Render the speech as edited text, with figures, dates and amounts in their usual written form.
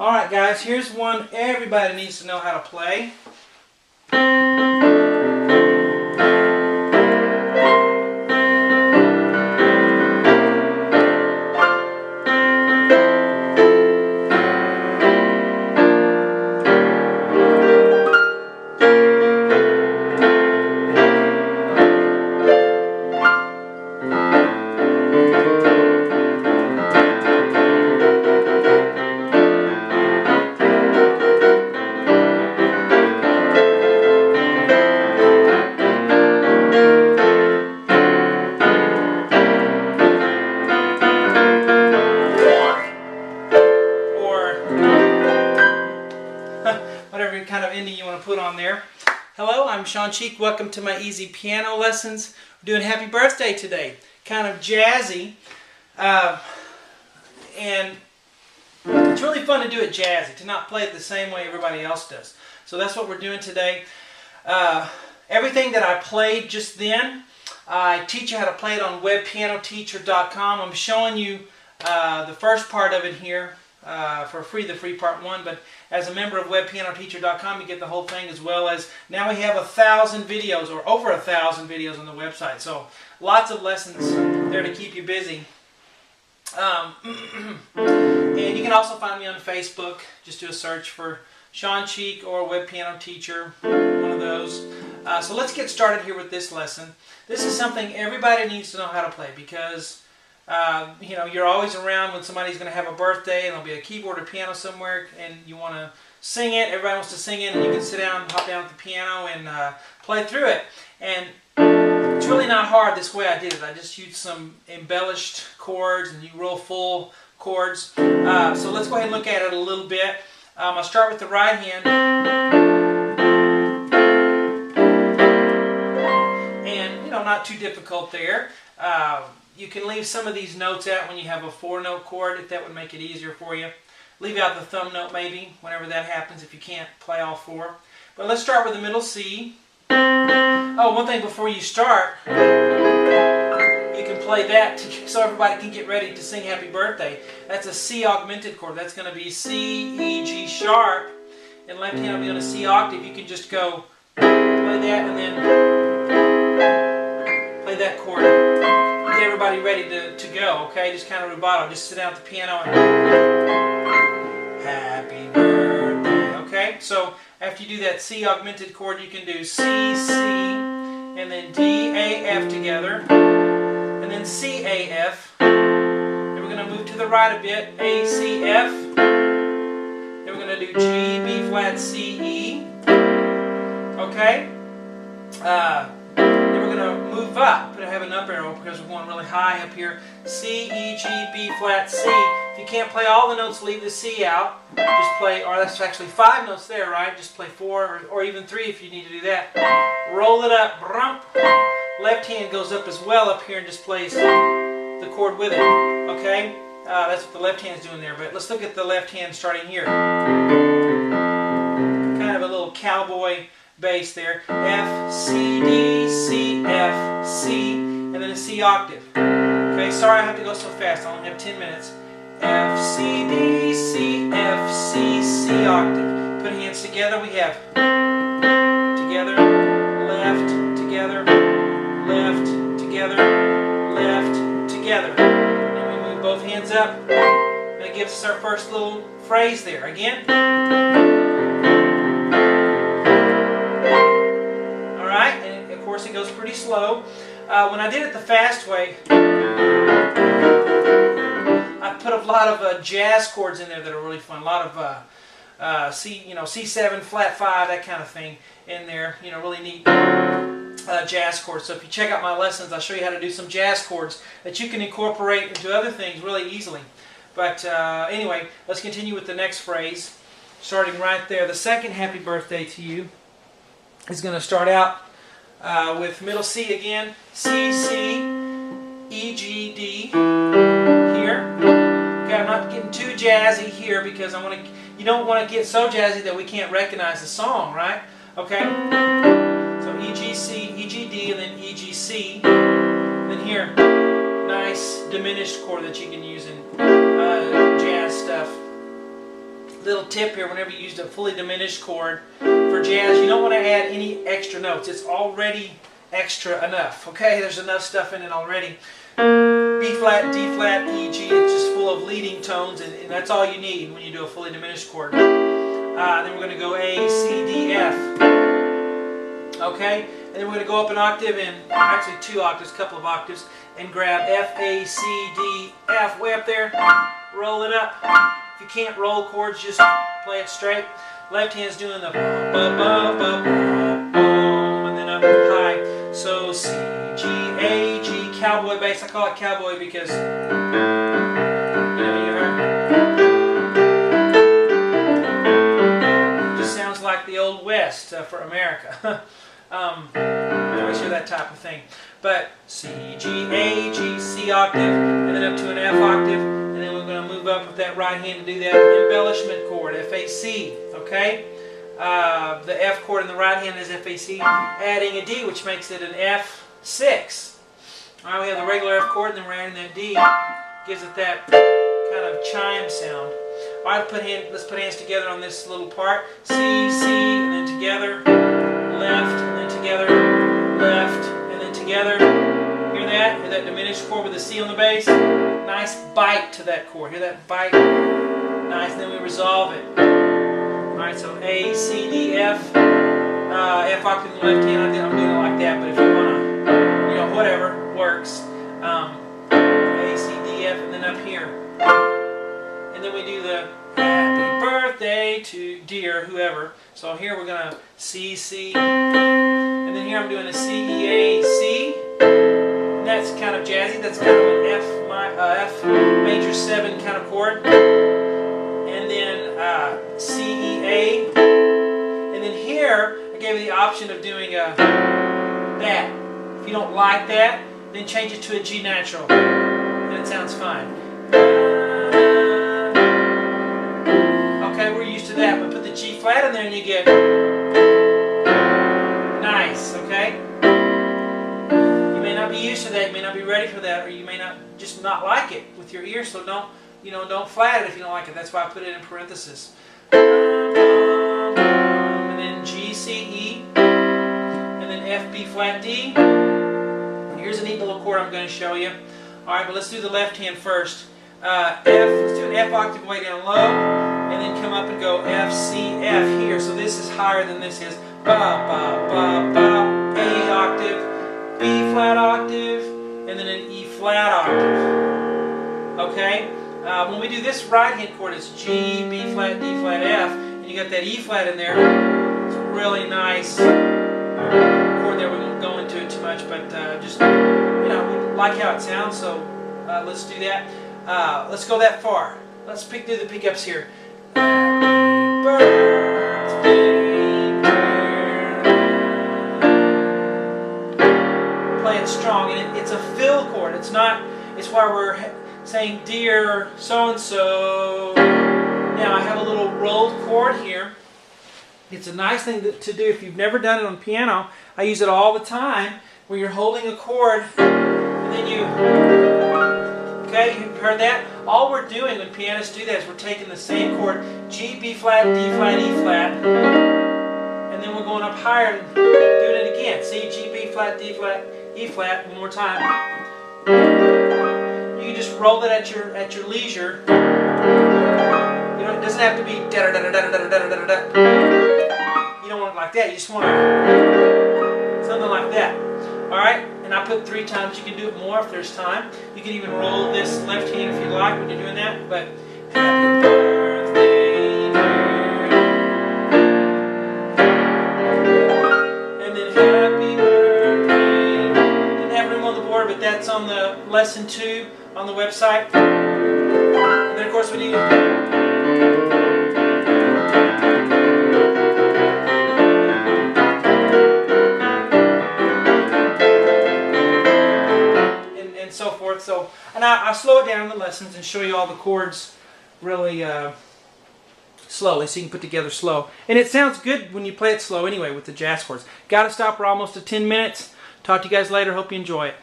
Alright guys, here's one everybody needs to know how to play. Whatever kind of ending you want to put on there. Hello, I'm Sean Cheek. Welcome to my easy piano lessons. We're doing happy birthday today. Kind of jazzy. And it's really fun to do it jazzy, to not play it the same way everybody else does. So that's what we're doing today. Everything that I played just then, I teach you how to play it on webpianoteacher.com. I'm showing you the first part of it here. For free, the free part 1, but as a member of webpianoteacher.com you get the whole thing, as well as now we have 1,000 videos, or over 1,000 videos on the website, so lots of lessons there to keep you busy. And you can also find me on Facebook. Just do a search for Sean Cheek or Web Piano Teacher, one of those. So let's get started here with this lesson. This is something everybody needs to know how to play, because you know, you're always around when somebody's going to have a birthday and there'll be a keyboard or piano somewhere and you want to sing it. Everybody wants to sing it, and you can sit down, hop down at the piano and play through it. And it's really not hard this way I did it. I just used some embellished chords, and you roll full chords. So let's go ahead and look at it a little bit. I'll start with the right hand. And, you know, not too difficult there. You can leave some of these notes out when you have a 4-note chord, if that would make it easier for you. Leave out the thumb note maybe, whenever that happens, if you can't play all 4. But let's start with the middle C. Oh, one thing before you start, you can play that so everybody can get ready to sing Happy Birthday. That's a C augmented chord. That's going to be C, E, G sharp, and left hand will be on a C octave. You can just go play that and then play that chord. Get everybody ready to go, okay? Just kind of rubato. Just sit down at the piano and Happy Birthday, okay? So after you do that C augmented chord, you can do C, C, and then D, A, F together, and then C, A, F. Then we're going to move to the right a bit, A, C, F. Then we're going to do G, B flat, C, E, okay? Then we're going to move up. I have an up arrow because we're going really high up here. C, E, G, B flat, C. If you can't play all the notes, leave the C out. Just play, or that's actually 5 notes there, right? Just play 4 or even 3 if you need to do that. Roll it up. Brump. Left hand goes up as well up here and just plays the chord with it. Okay? That's what the left hand's doing there. But let's look at the left hand starting here. Kind of a little cowboy bass there. F, C, D, C, F, C, and then a C octave. Okay, sorry I have to go so fast. I only have 10 minutes. F, C, D, C, F, C, C octave. Put hands together. We have together, left, together, left, together, left, together. And we move both hands up. That gives us our first little phrase there. Again. Of course, it goes pretty slow. When I did it the fast way, I put a lot of jazz chords in there that are really fun. A lot of C7, flat 5, that kind of thing in there. You know, really neat jazz chords. So if you check out my lessons, I'll show you how to do some jazz chords that you can incorporate into other things really easily. But anyway, let's continue with the next phrase. Starting right there, the second Happy Birthday to You is going to start out with middle C again, C, C, E, G, D, here. Okay, I'm not getting too jazzy here because you don't want to get so jazzy that we can't recognize the song, right? Okay? So E, G, C, E, G, D, and then E, G, C. Then here, nice diminished chord that you can use in jazz stuff. Little tip here, whenever you use a fully diminished chord for jazz, you don't want to add any extra notes. It's already extra enough, okay? There's enough stuff in it already. B flat, D flat, E, G, it's just full of leading tones, and that's all you need when you do a fully diminished chord. Then we're going to go A, C, D, F, okay? And then we're going to go up an octave, and actually 2 octaves, a couple of octaves, and grab F, A, C, D, F, way up there, roll it up. If you can't roll chords, just play it straight. Left hand's doing the ba-ba-ba-ba-boom, and then up high. So C, G, A, G, cowboy bass. I call it cowboy because, you know, you heard. It just sounds like the Old West for America. You always hear that type of thing. But C, G, A, G, C octave, and then up to an F octave, and then we're going to move up with that right hand to do that embellishment chord, F, A, C, okay? The F chord in the right hand is F, A, C, adding a D, which makes it an F6. Alright, we have the regular F chord, and then we're adding that D, gives it that kind of chime sound. Alright, let's put hands together on this little part. C, C, and then together, left, and then together, left, and then together. Hear that? Hear that diminished chord with the C on the bass? Nice bite to that chord. Hear that bite? Nice. Then we resolve it. Alright, so A, C, D, F. F octave in the left hand. I'm doing it like that, but if you want to, you know, whatever works. A, C, D, F, and then up here. And then we do the happy birthday to dear whoever. So here we're going to C, C. And then here I'm doing a C, E, A, C. And that's kind of jazzy. That's kind of an F major 7 kind of chord. And then C, E, A. And then here I gave you the option of doing that. If you don't like that, then change it to a G natural. And it sounds fine. Okay, we're used to that, but put the G flat in there and you get nice, okay? You may not be used to that, you may not be ready for that, or you may not just not like it with your ear, so don't flat it if you don't like it. That's why I put it in parentheses. And then G, C, E, and then F, B flat, D. And here's a neat little chord I'm going to show you. Alright, but let's do the left hand first. Let's do an F octave way down low, and then come up and go F, C, F here. So this is higher than this is. Ba, ba, ba, ba, A octave, B flat octave, and then an E flat octave. Okay? When we do this right hand chord, it's G, B flat, D flat, F, and you got that E flat in there. It's a really nice chord there. We won't go into it too much, but just, you know, we like how it sounds, so let's do that. Let's go that far. Let's do the pickups here. Happy birthday, play it strong, and it's a fill chord. It's not. It's why we're saying dear so and so. Now I have a little rolled chord here. It's a nice thing to do if you've never done it on piano. I use it all the time, where you're holding a chord and then you. Okay, you've heard that? All we're doing when pianists do that is we're taking the same chord, G, B flat, D flat, E flat, and then we're going up higher and doing it again. C, G, B flat, D flat, E flat, one more time. You can just roll it at your leisure. You know, it doesn't have to be da da da da da da da da da. You don't want it like that. You just want something like that. All right. And I put 3 times. You can do it more if there's time. You can even roll this left hand if you like when you're doing that. But happy birthday, and then happy birthday. Didn't have room on the board, but that's on the lesson 2 on the website. And then of course we need. So forth. So, and I slow it down in the lessons and show you all the chords really slowly, so you can put together slow. And it sounds good when you play it slow anyway with the jazz chords. Got to stop. We're almost at 10 minutes. Talk to you guys later. Hope you enjoy it.